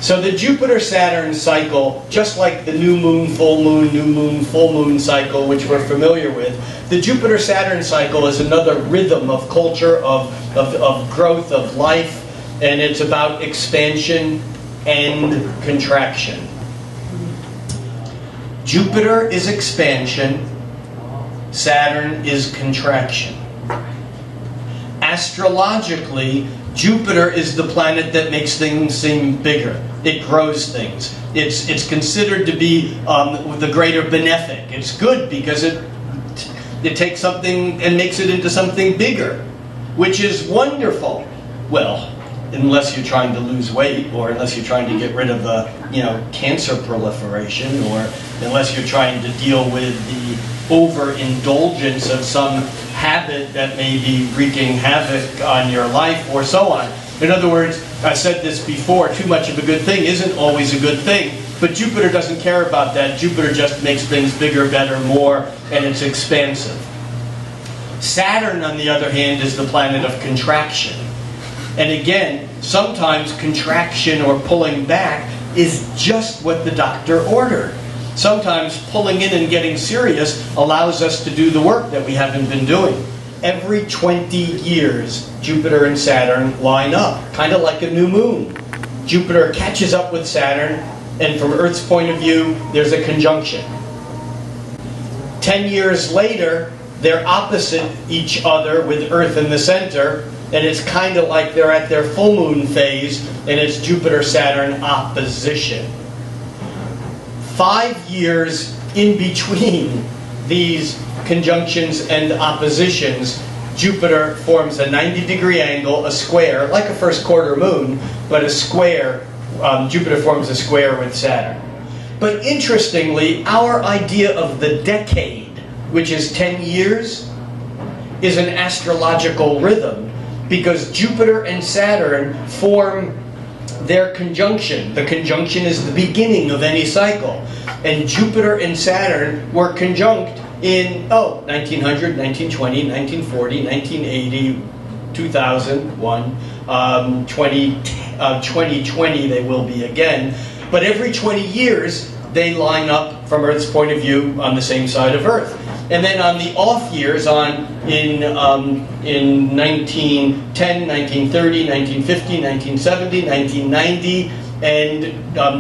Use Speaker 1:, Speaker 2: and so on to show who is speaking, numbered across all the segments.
Speaker 1: So the Jupiter-Saturn cycle, just like the new moon, full moon cycle, which we're familiar with, the Jupiter-Saturn cycle is another rhythm of culture, of growth, of life, and it's about expansion and contraction. Jupiter is expansion, Saturn is contraction. Astrologically, Jupiter is the planet that makes things seem bigger. It grows things. It's considered to be the greater benefic. It's good because it takes something and makes it into something bigger, which is wonderful. Well, unless you're trying to lose weight, or unless you're trying to get rid of cancer proliferation, or unless you're trying to deal with the overindulgence of some habit that may be wreaking havoc on your life, or so on. In other words, I said this before, too much of a good thing isn't always a good thing, but Jupiter doesn't care about that. Jupiter just makes things bigger, better, more, and it's expansive. Saturn, on the other hand, is the planet of contraction. And again, sometimes contraction or pulling back is just what the doctor ordered. Sometimes pulling in and getting serious allows us to do the work that we haven't been doing. Every 20 years, Jupiter and Saturn line up, kind of like a new moon. Jupiter catches up with Saturn, and from Earth's point of view, there's a conjunction. 10 years later, they're opposite each other with Earth in the center, and it's kind of like they're at their full moon phase, and it's Jupiter-Saturn opposition. 5 years in between these conjunctions and oppositions, Jupiter forms a 90-degree angle, a square, like a first quarter moon, but a square. Jupiter forms a square with Saturn. But interestingly, our idea of the decade, which is 10 years, is an astrological rhythm, because Jupiter and Saturn form their conjunction. The conjunction is the beginning of any cycle. And Jupiter and Saturn were conjunct in 1900, 1920, 1940, 1980, 2001, 2020 they will be again. But every 20 years they line up from Earth's point of view on the same side of Earth. And then on the off years, in 1910, 1930, 1950, 1970, 1990, and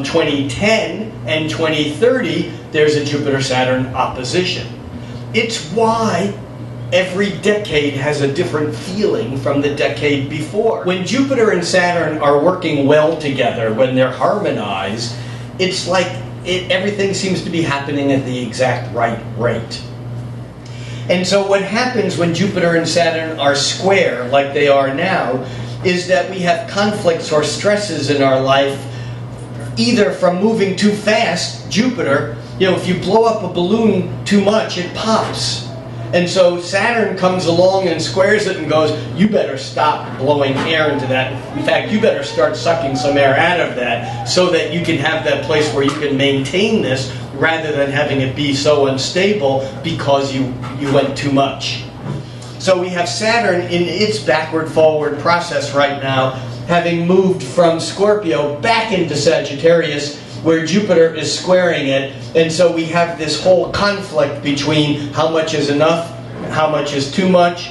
Speaker 1: 2010 and 2030, there's a Jupiter-Saturn opposition. It's why every decade has a different feeling from the decade before. When Jupiter and Saturn are working well together, when they're harmonized, it's like everything seems to be happening at the exact right rate. And so what happens when Jupiter and Saturn are square, like they are now, is that we have conflicts or stresses in our life, either from moving too fast. Jupiter, if you blow up a balloon too much, it pops. And so Saturn comes along and squares it and goes, you better stop blowing air into that. In fact, you better start sucking some air out of that so that you can have that place where you can maintain this rather than having it be so unstable because you went too much. So we have Saturn in its backward-forward process right now, having moved from Scorpio back into Sagittarius, where Jupiter is squaring it. And so we have this whole conflict between how much is enough, how much is too much,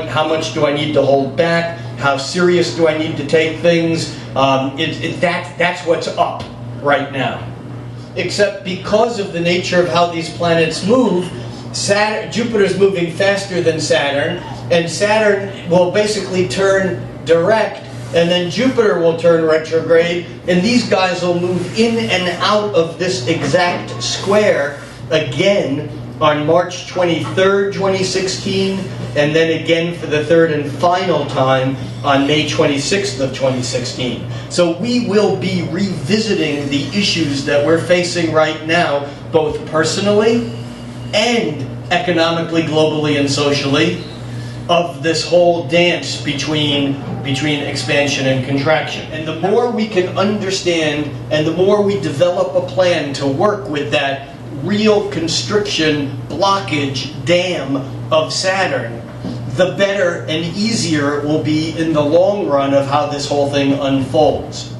Speaker 1: how much do I need to hold back, how serious do I need to take things. That's what's up right now. Except because of the nature of how these planets move, Jupiter's moving faster than Saturn, and Saturn will basically turn direct, and then Jupiter will turn retrograde, and these guys will move in and out of this exact square again on March 23rd, 2016, and then again for the third and final time on May 26th of 2016. So we will be revisiting the issues that we're facing right now, both personally and economically, globally, and socially, of this whole dance between expansion and contraction. And the more we can understand and the more we develop a plan to work with that real constriction, blockage, dam of Saturn, the better and easier it will be in the long run of how this whole thing unfolds.